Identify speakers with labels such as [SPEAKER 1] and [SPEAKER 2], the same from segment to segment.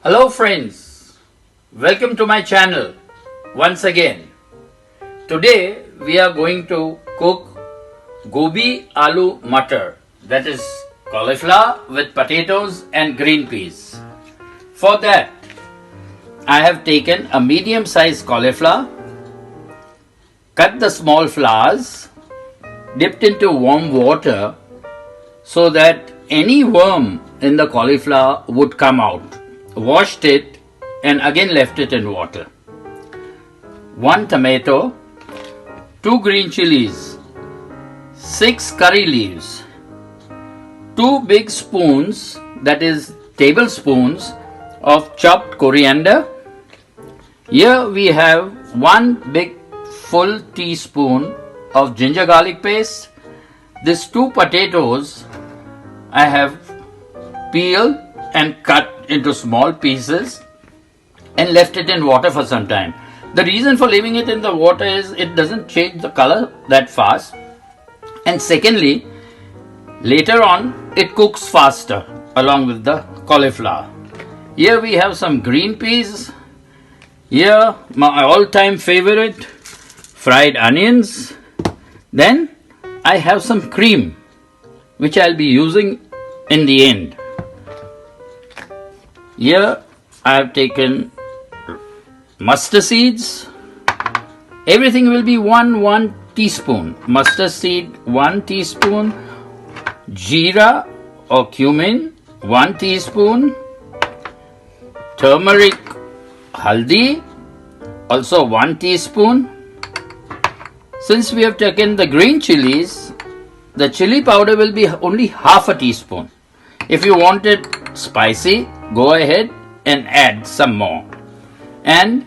[SPEAKER 1] Hello friends, welcome to my channel once again. Today we are going to cook gobi aloo matar, that is cauliflower with potatoes and green peas. For that I have taken a medium sized cauliflower, cut the small flowers, dipped into warm water so that any worm in the cauliflower would come out. Washed it and again left it in water. 1 tomato, 2 green chilies, 6 curry leaves, 2 big spoons, that is tablespoons of chopped coriander. Here we have 1 big full teaspoon of ginger garlic paste. These 2 potatoes I have peeled and cut into small pieces and left it in water for some time. The reason for leaving it in the water is it doesn't change the color that fast, and secondly, later on it cooks faster along with the cauliflower. Here we have some green peas. Here my all-time favorite, fried onions. Then I have some cream which I'll be using in the end. Here I have taken mustard seeds. Everything will be 1 teaspoon. Mustard seed 1 teaspoon. Jeera or cumin 1 teaspoon. Turmeric, haldi also 1 teaspoon. Since we have taken the green chilies, the chili powder will be only half a teaspoon. If you want it spicy, go ahead and add some more. And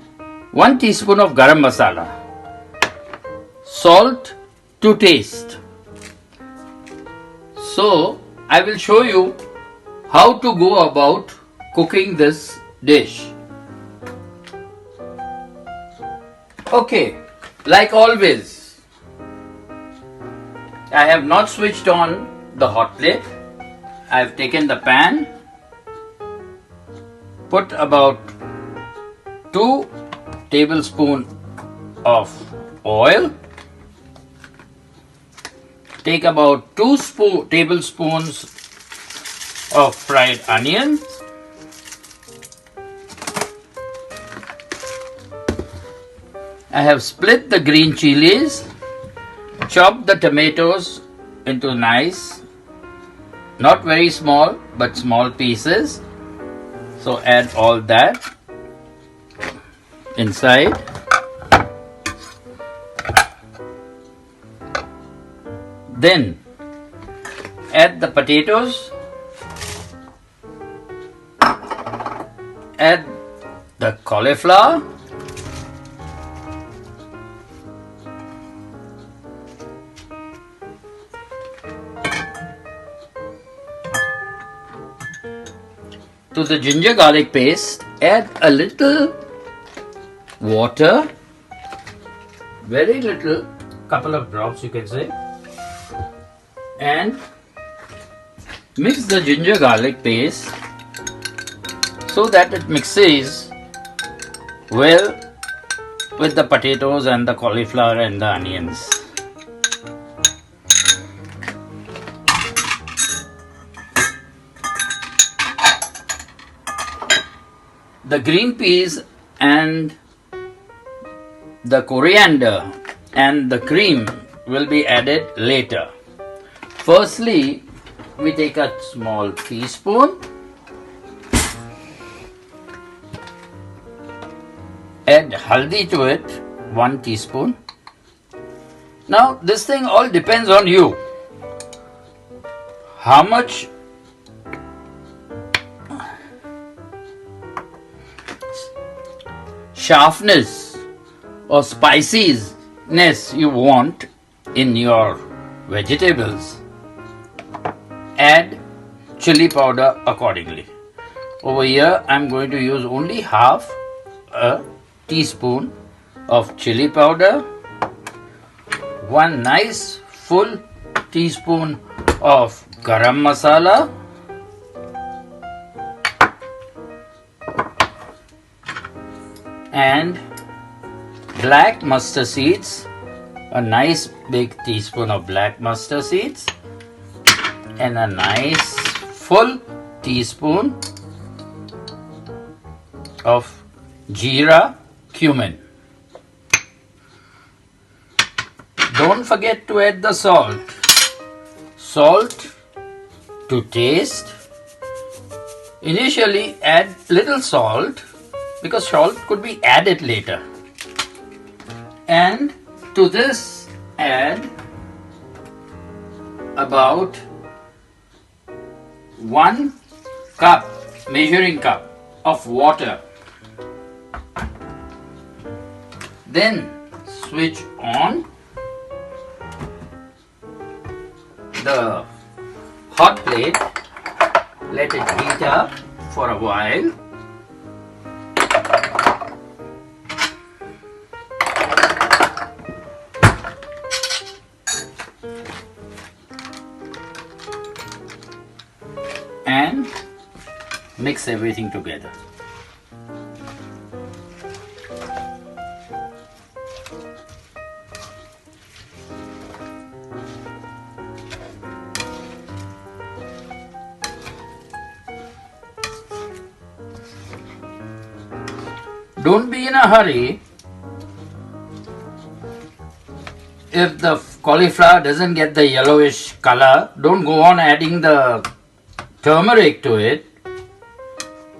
[SPEAKER 1] 1 teaspoon of garam masala. Salt to taste. So I will show you how to go about cooking this dish. Okay, like always, I have not switched on the hot plate. I have taken the pan, put about 2 tablespoons of oil, take about 2 tablespoons of fried onions, I have split the green chilies, chopped the tomatoes into nice, not very small but small pieces. So add all that inside. Then add the potatoes, add the cauliflower, to the ginger garlic paste, add a little water, very little, couple of drops you can say, and mix the ginger garlic paste so that it mixes well with the potatoes and the cauliflower and the onions. The green peas and the coriander and the cream will be added later. Firstly, we take a small teaspoon, add haldi to it, 1 teaspoon. Now this thing all depends on you. How much sharpness or spiciness you want in your vegetables. Add chili powder accordingly. Over here I am going to use only half a teaspoon of chili powder, 1 nice full teaspoon of garam masala, and black mustard seeds, a nice big teaspoon of black mustard seeds, and a nice full teaspoon of jeera cumin. Don't forget to add the salt. Salt to taste. Initially add little salt because salt could be added later. And to this add about 1 cup, measuring cup of water. Then switch on the hot plate, let it heat up for a while. And mix everything together. Don't be in a hurry. If the cauliflower doesn't get the yellowish color, don't go on adding the turmeric to it.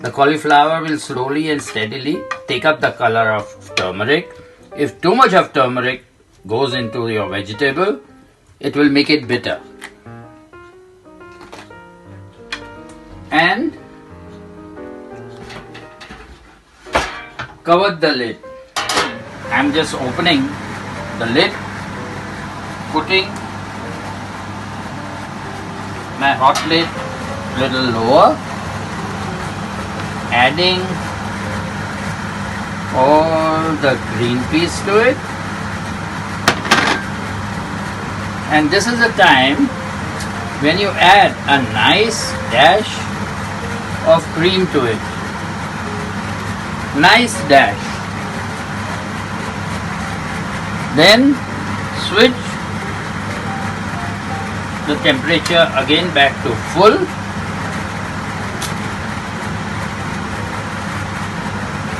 [SPEAKER 1] The cauliflower will slowly and steadily take up the color of turmeric. If too much of turmeric goes into your vegetable, it will make it bitter. And cover the lid. I'm just opening the lid, putting my hot plate little lower, adding all the green peas to it, and this is the time when you add a nice dash of cream to it. Nice dash. Then switch the temperature again back to full.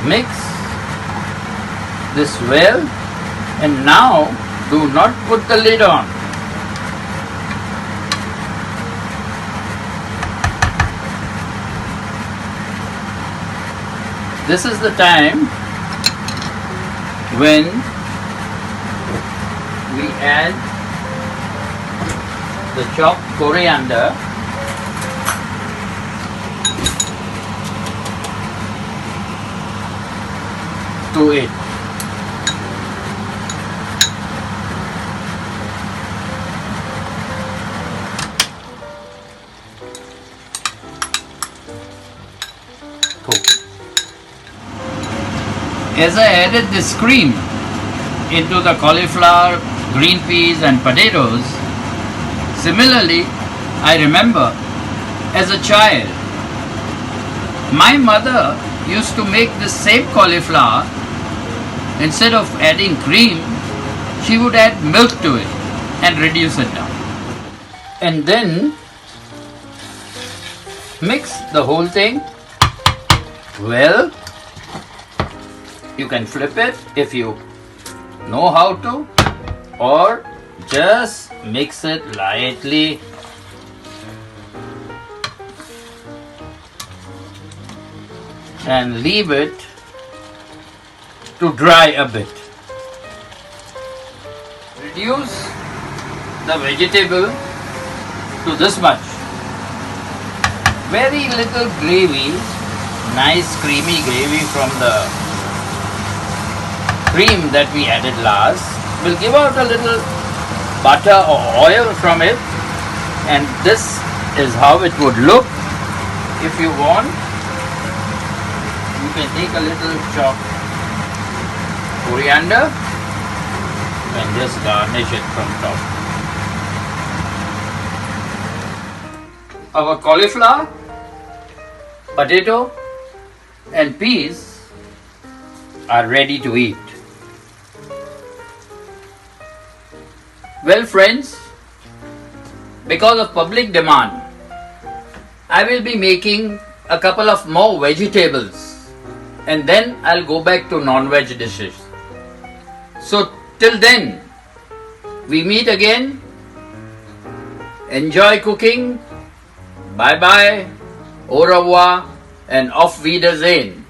[SPEAKER 1] Mix this well, and now do not put the lid on. This is the time when we add the chopped coriander to it. As I added this cream into the cauliflower, green peas and potatoes, similarly, I remember as a child, my mother used to make the same cauliflower. Instead of adding cream, she would add milk to it and reduce it down. And then mix the whole thing well. You can flip it if you know how to, or just mix it lightly. And leave it to dry a bit. Reduce the vegetable to this much. Very little gravy, nice creamy gravy from the cream that we added last will give out a little butter or oil from it, and this is how it would look. If you want, you can take a little chopped coriander and just garnish it from top. Our cauliflower, potato and peas are ready to eat. Well friends, because of public demand, I will be making a couple of more vegetables and then I'll go back to non-veg dishes. So till then, we meet again. Enjoy cooking. Bye bye, au revoir and auf Wiedersehen.